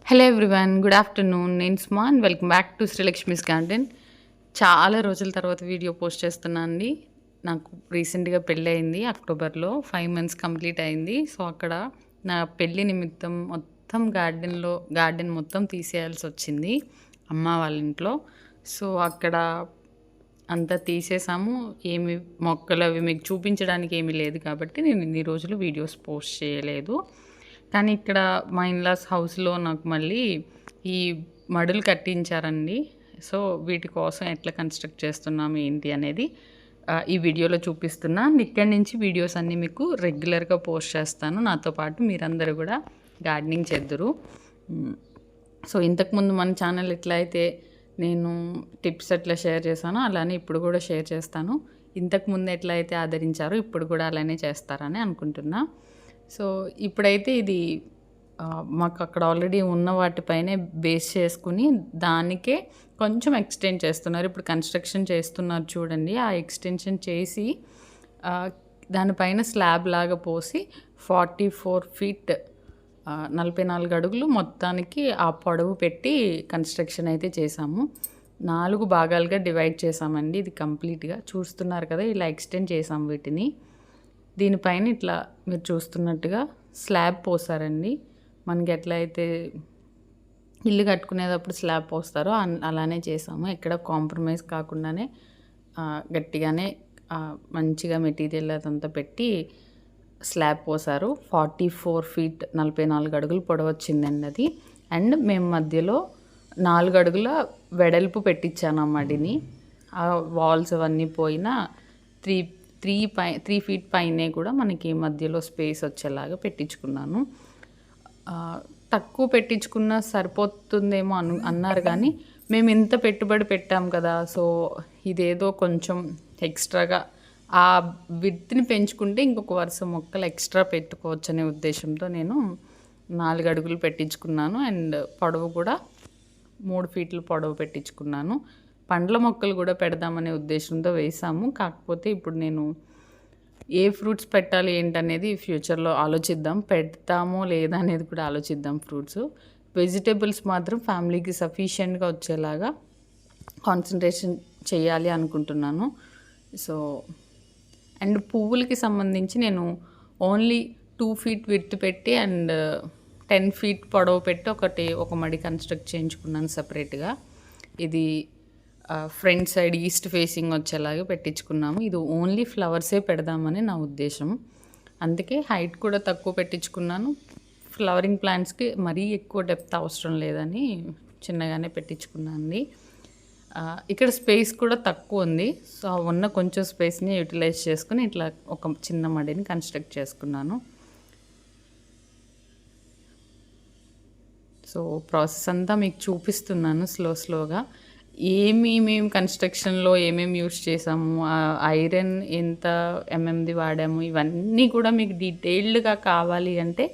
Hello everyone, good afternoon. నేను Suma and welcome back to Srilakshmi's garden. చాలా రోజుల తర్వాత వీడియో పోస్ట్ చేస్తున్నాను అండి. నాకు రీసెంట్గా పెళ్ళి అయింది అక్టోబర్లో. 5 months కంప్లీట్ అయింది. సో అక్కడ నా పెళ్ళి నిమిత్తం మొత్తం గార్డెన్ మొత్తం తీసేయాల్సి వచ్చింది అమ్మ వాళ్ళ ఇంట్లో. సో అక్కడ అంతా తీసేసాము. ఏమి మొక్కలు అవి మీకు చూపించడానికి ఏమీ లేదు కాబట్టి నేను ఇన్ని రోజులు వీడియోస్ పోస్ట్ చేయలేదు. కానీ ఇక్కడ మా ఇన్లాస్ హౌస్లో నాకు మళ్ళీ ఈ మడులు కట్టించారండి. సో వీటి కోసం ఎట్లా కన్స్ట్రక్ట్ చేస్తున్నాము ఏంటి అనేది ఈ వీడియోలో చూపిస్తున్నా. ఇక్కడి నుంచి వీడియోస్ అన్నీ మీకు రెగ్యులర్గా పోస్ట్ చేస్తాను. నాతో పాటు మీరందరూ కూడా గార్డెనింగ్ చేద్దురు. సో ఇంతకుముందు మన ఛానల్ ఎట్లా అయితే నేను టిప్స్ ఎట్లా షేర్ చేశానో అలానే ఇప్పుడు కూడా షేర్ చేస్తాను. ఇంతకుముందు ఎట్లా అయితే ఆదరించారో ఇప్పుడు కూడా అలానే చేస్తారని అనుకుంటున్నా. సో ఇప్పుడైతే ఇది మాకు అక్కడ ఆల్రెడీ ఉన్న వాటిపైనే బేస్ చేసుకుని దానికే కొంచెం ఎక్స్టెండ్ చేస్తున్నారు. ఇప్పుడు కన్స్ట్రక్షన్ చేస్తున్నారు చూడండి. ఆ ఎక్స్టెన్షన్ చేసి దానిపైన స్లాబ్ లాగా పోసి 44 feet 44 అడుగులు మొత్తానికి ఆ పొడవు పెట్టి కన్స్ట్రక్షన్ అయితే చేసాము. 4 భాగాలుగా డివైడ్ చేసామండి. ఇది కంప్లీట్గా చూస్తున్నారు కదా, ఇలా ఎక్స్టెండ్ చేసాం వీటిని. దీనిపైన ఇట్లా మీరు చూస్తున్నట్టుగా స్లాబ్ పోసారండి. మనకి ఎట్లా అయితే ఇల్లు కట్టుకునేటప్పుడు స్లాబ్ పోస్తారో అలానే చేసాము. ఎక్కడ కాంప్రమైజ్ కాకుండానే గట్టిగానే మంచిగా మెటీరియల్ అదంతా పెట్టి స్లాబ్ పోసారు. 44 feet 44 అడుగులు పొడవు వచ్చిందండి అది. అండ్ మేము మధ్యలో 4 అడుగుల వెడల్పు పెట్టించాను ఆ మడిని. ఆ వాల్స్ అవన్నీ పోయినా 3 feet పైనే కూడా మనకి మధ్యలో స్పేస్ వచ్చేలాగా పెట్టించుకున్నాను. తక్కువ పెట్టించుకున్న సరిపోతుందేమో అన్నారు కానీ మేము ఇంత పెట్టుబడి పెట్టాం కదా, సో ఇదేదో కొంచెం ఎక్స్ట్రాగా ఆ విడ్త్ని పెంచుకుంటే ఇంకొక వరుస మొక్కలు ఎక్స్ట్రా పెట్టుకోవచ్చు అనే ఉద్దేశంతో నేను 4 అడుగులు పెట్టించుకున్నాను. అండ్ పొడవు కూడా 3 feet పొడవు పెట్టించుకున్నాను. పండ్ల మొక్కలు కూడా పెడదామనే ఉద్దేశంతో వేసాము. కాకపోతే ఇప్పుడు నేను ఏ ఫ్రూట్స్ పెట్టాలి ఏంటనేది ఫ్యూచర్లో ఆలోచిద్దాం. పెడతామో లేదా అనేది కూడా ఆలోచిద్దాం. ఫ్రూట్స్ వెజిటేబుల్స్ మాత్రం ఫ్యామిలీకి సఫిషియెంట్గా వచ్చేలాగా కాన్సన్ట్రేషన్ చేయాలి అనుకుంటున్నాను. సో అండ్ పువ్వులకి సంబంధించి నేను ఓన్లీ 2 feet విడ్త్ పెట్టి అండ్ 10 feet పొడవు పెట్టి ఒక మడి కన్స్ట్రక్ట్ చేయించుకున్నాను సపరేట్గా. ఇది ఫ్రంట్ సైడ్ ఈస్ట్ ఫేసింగ్ వచ్చేలాగా పెట్టించుకున్నాము. ఇది ఓన్లీ ఫ్లవర్సే పెడదామని నా ఉద్దేశం. అందుకే హైట్ కూడా తక్కువ పెట్టించుకున్నాను. ఫ్లవరింగ్ ప్లాంట్స్కి మరీ ఎక్కువ డెప్త్ అవసరం లేదని చిన్నగానే పెట్టించుకున్నాను. ఇక్కడ స్పేస్ కూడా తక్కువ ఉంది. సో ఉన్న కొంచెం స్పేస్ని యూటిలైజ్ చేసుకుని ఇట్లా ఒక చిన్న మడిని కన్స్ట్రక్ట్ చేసుకున్నాను. సో ప్రాసెస్ అంతా మీకు చూపిస్తున్నాను స్లోగా. మేము కన్స్ట్రక్షన్లో ఏమేమి యూస్ చేసాము, ఐరన్ ఎంత ఎంఎంది వాడాము, ఇవన్నీ కూడా మీకు డీటెయిల్డ్గా కావాలి అంటే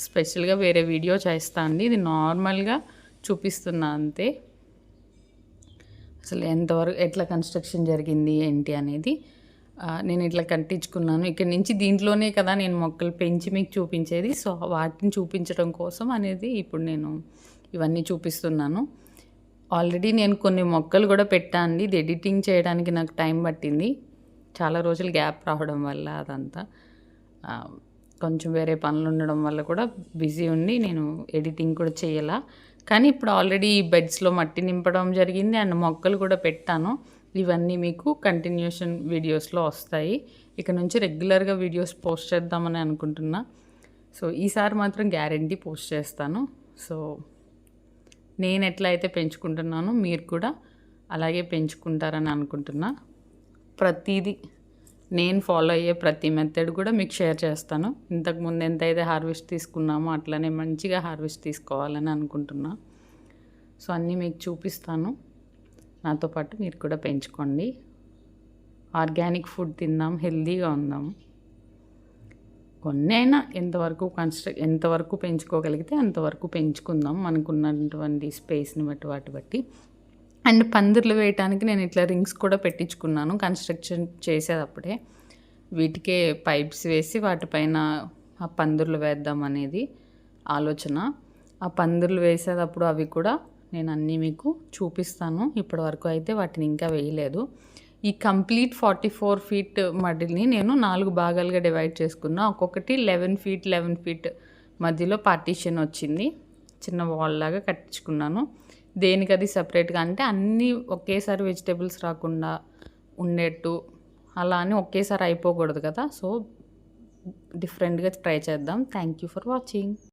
స్పెషల్గా వేరే వీడియో చేస్తా అండి. ఇది నార్మల్గా చూపిస్తున్నా అంతే. అసలు ఎంతవరకు ఎట్లా కన్స్ట్రక్షన్ జరిగింది ఏంటి అనేది నేను ఇట్లా కట్టించుకున్నాను. ఇక్కడ నుంచి దీంట్లోనే కదా నేను మొక్కలు పెంచి మీకు చూపించేది. సో వాటిని చూపించడం కోసం అనేది ఇప్పుడు నేను ఇవన్నీ చూపిస్తున్నాను. ఆల్రెడీ నేను కొన్ని మొక్కలు కూడా పెట్టాను. ఇది ఎడిటింగ్ చేయడానికి నాకు టైం పట్టింది. చాలా రోజులు గ్యాప్ రావడం వల్ల అదంతా కొంచెం వేరే పనులు ఉండడం వల్ల కూడా బిజీ ఉండి నేను ఎడిటింగ్ కూడా చేయాల. కానీ ఇప్పుడు ఆల్రెడీ ఈ బెడ్స్లో మట్టి నింపడం జరిగింది అండ్ మొక్కలు కూడా పెట్టాను. ఇవన్నీ మీకు కంటిన్యూషన్ వీడియోస్లో వస్తాయి. ఇక నుంచి రెగ్యులర్గా వీడియోస్ పోస్ట్ చేద్దామని అనుకుంటున్నా. సో ఈసారి మాత్రం గ్యారెంటీ పోస్ట్ చేస్తాను. సో నేను ఎట్లా అయితే పెంచుకుంటున్నానో మీరు కూడా అలాగే పెంచుకుంటారని అనుకుంటున్నా. ప్రతిదీ నేను ఫాలో అయ్యే ప్రతి మెథడ్ కూడా మీకు షేర్ చేస్తాను. ఇంతకుముందు ఎంతైతే హార్వెస్ట్ తీసుకున్నామో అట్లనే మంచిగా హార్వెస్ట్ తీసుకోవాలని అనుకుంటున్నా. సో అన్నీ మీకు చూపిస్తాను. నాతో పాటు మీరు కూడా పెంచుకోండి. ఆర్గానిక్ ఫుడ్ తిందాం, హెల్తీగా ఉందాం. కొన్ని అయినా ఎంతవరకు పెంచుకోగలిగితే అంతవరకు పెంచుకుందాం మనకున్నటువంటి స్పేస్ని వాటి బట్టి. అండ్ పందిర్లు వేయటానికి నేను ఇట్లా రింగ్స్ కూడా పెట్టించుకున్నాను కన్స్ట్రక్షన్ చేసేటప్పుడే. వీటికే పైప్స్ వేసి వాటిపైన ఆ పందిర్లు వేద్దాం అనేది ఆలోచన. ఆ పందిర్లు వేసేటప్పుడు అవి కూడా నేను అన్నీ మీకు చూపిస్తాను. ఇప్పటివరకు అయితే వాటిని ఇంకా వేయలేదు. ఈ కంప్లీట్ 44 ఫీట్ మడిని నేను 4 భాగాలుగా డివైడ్ చేసుకున్నా. ఒక్కొక్కటి 11 ఫీట్ 11 ఫీట్ మధ్యలో పార్టీషన్ వచ్చింది. చిన్న వాల్ లాగా కట్టించుకున్నాను. దేనికది సపరేట్గా అంటే అన్నీ ఒకేసారి వెజిటేబుల్స్ రాకుండా ఉండేట్టు, అలా అని ఒకేసారి అయిపోకూడదు కదా. సో డిఫరెంట్గా ట్రై చేద్దాం. Thank you for watching.